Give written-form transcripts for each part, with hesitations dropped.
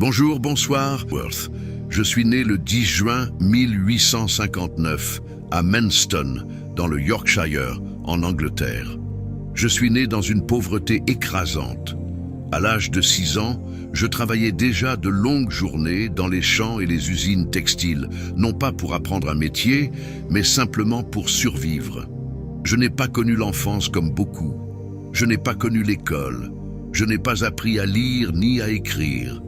Bonjour, bonsoir, Worth. Je suis né le 10 juin 1859 à Manston, dans le Yorkshire, en Angleterre. Je suis né dans une pauvreté écrasante. À l'âge de 6 ans, je travaillais déjà de longues journées dans les champs et les usines textiles, non pas pour apprendre un métier, mais simplement pour survivre. Je n'ai pas connu l'enfance comme beaucoup. Je n'ai pas connu l'école. Je n'ai pas appris à lire ni à écrire.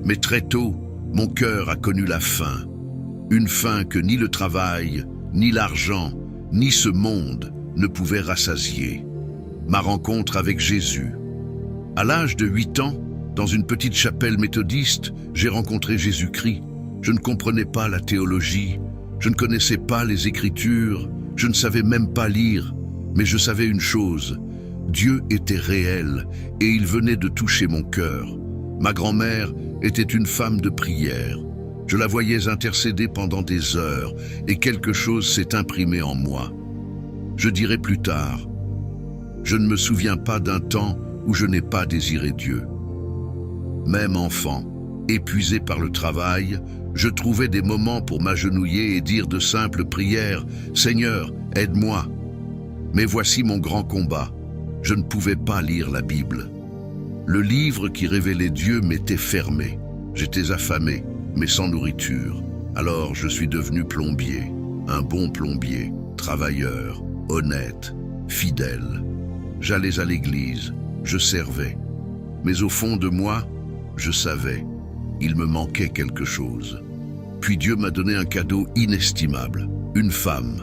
Mais très tôt, mon cœur a connu la faim. Une faim que ni le travail, ni l'argent, ni ce monde ne pouvaient rassasier. Ma rencontre avec Jésus. À l'âge de 8 ans, dans une petite chapelle méthodiste, j'ai rencontré Jésus-Christ. Je ne comprenais pas la théologie, je ne connaissais pas les Écritures, je ne savais même pas lire, mais je savais une chose, Dieu était réel et il venait de toucher mon cœur. Ma grand-mère était une femme de prière. Je la voyais intercéder pendant des heures et quelque chose s'est imprimé en moi. Je dirai plus tard, je ne me souviens pas d'un temps où je n'ai pas désiré Dieu. Même enfant, épuisé par le travail, je trouvais des moments pour m'agenouiller et dire de simples prières « Seigneur, aide-moi ». Mais voici mon grand combat. Je ne pouvais pas lire la Bible. Le livre qui révélait Dieu m'était fermé. J'étais affamé, mais sans nourriture. Alors je suis devenu plombier, un bon plombier, travailleur, honnête, fidèle. J'allais à l'église, je servais. Mais au fond de moi, je savais, il me manquait quelque chose. Puis Dieu m'a donné un cadeau inestimable, une femme.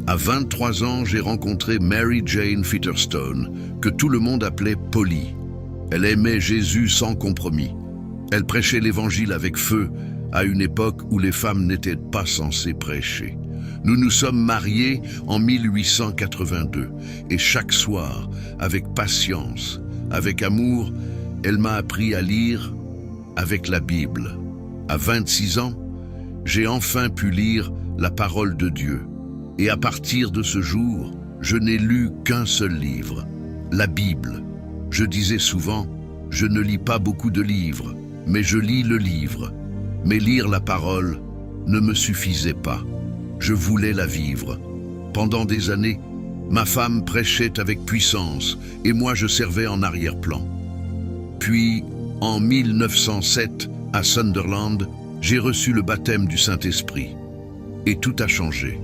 À 23 ans, j'ai rencontré Mary Jane Featherstone, que tout le monde appelait Polly. Elle aimait Jésus sans compromis. Elle prêchait l'évangile avec feu, à une époque où les femmes n'étaient pas censées prêcher. Nous nous sommes mariés en 1882, et chaque soir, avec patience, avec amour, elle m'a appris à lire avec la Bible. À 26 ans, j'ai enfin pu lire la parole de Dieu. Et à partir de ce jour, je n'ai lu qu'un seul livre, la Bible. Je disais souvent, je ne lis pas beaucoup de livres, mais je lis le livre. Mais lire la parole ne me suffisait pas. Je voulais la vivre. Pendant des années, ma femme prêchait avec puissance et moi je servais en arrière-plan. Puis, en 1907, à Sunderland, j'ai reçu le baptême du Saint-Esprit. Et tout a changé.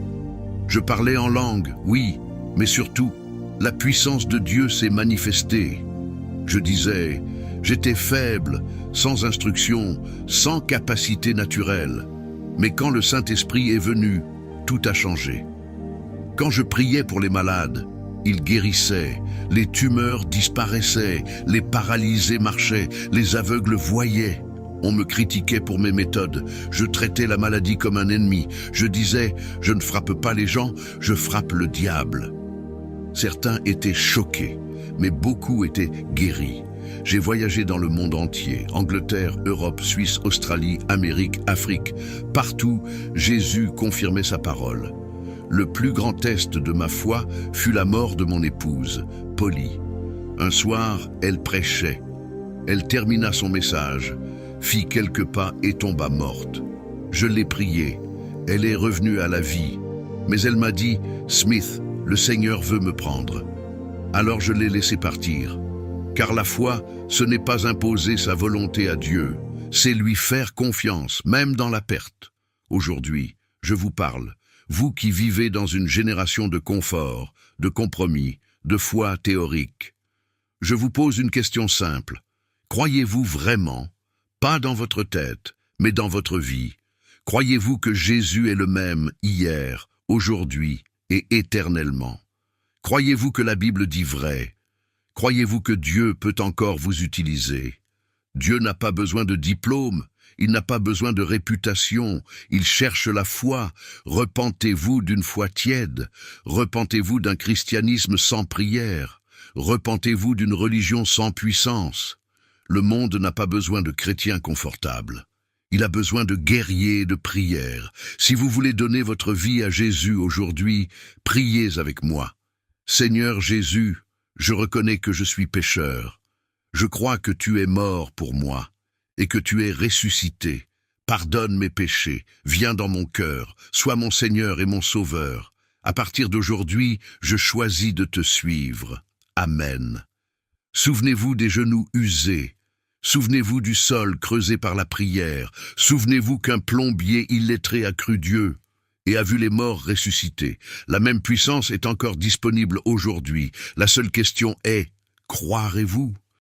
Je parlais en langue, oui, mais surtout, la puissance de Dieu s'est manifestée. Je disais, j'étais faible, sans instruction, sans capacité naturelle. Mais quand le Saint-Esprit est venu, tout a changé. Quand je priais pour les malades, ils guérissaient, les tumeurs disparaissaient, les paralysés marchaient, les aveugles voyaient. On me critiquait pour mes méthodes, je traitais la maladie comme un ennemi. Je disais, je ne frappe pas les gens, je frappe le diable. Certains étaient choqués, mais beaucoup étaient guéris. J'ai voyagé dans le monde entier, Angleterre, Europe, Suisse, Australie, Amérique, Afrique. Partout, Jésus confirmait sa parole. Le plus grand test de ma foi fut la mort de mon épouse, Polly. Un soir, elle prêchait. Elle termina son message, fit quelques pas et tomba morte. Je l'ai priée. Elle est revenue à la vie. Mais elle m'a dit, « Smith, le Seigneur veut me prendre. » Alors je l'ai laissé partir. Car la foi, ce n'est pas imposer sa volonté à Dieu, c'est lui faire confiance, même dans la perte. Aujourd'hui, je vous parle, vous qui vivez dans une génération de confort, de compromis, de foi théorique. Je vous pose une question simple. Croyez-vous vraiment, pas dans votre tête, mais dans votre vie, croyez-vous que Jésus est le même hier, aujourd'hui et éternellement? Croyez-vous que la Bible dit vrai? Croyez-vous que Dieu peut encore vous utiliser? Dieu n'a pas besoin de diplôme, il n'a pas besoin de réputation, il cherche la foi. Repentez-vous d'une foi tiède, repentez-vous d'un christianisme sans prière, repentez-vous d'une religion sans puissance. Le monde n'a pas besoin de chrétiens confortables. Il a besoin de guerriers et de prières. Si vous voulez donner votre vie à Jésus aujourd'hui, priez avec moi. Seigneur Jésus, je reconnais que je suis pécheur. Je crois que tu es mort pour moi. et que tu es ressuscité. Pardonne mes péchés, viens dans mon cœur, sois mon Seigneur et mon Sauveur. À partir d'aujourd'hui, je choisis de te suivre. Amen. Souvenez-vous des genoux usés. Souvenez-vous du sol creusé par la prière. Souvenez-vous qu'un plombier illettré a cru Dieu et a vu les morts ressusciter. La même puissance est encore disponible aujourd'hui. La seule question est, croirez-vous ?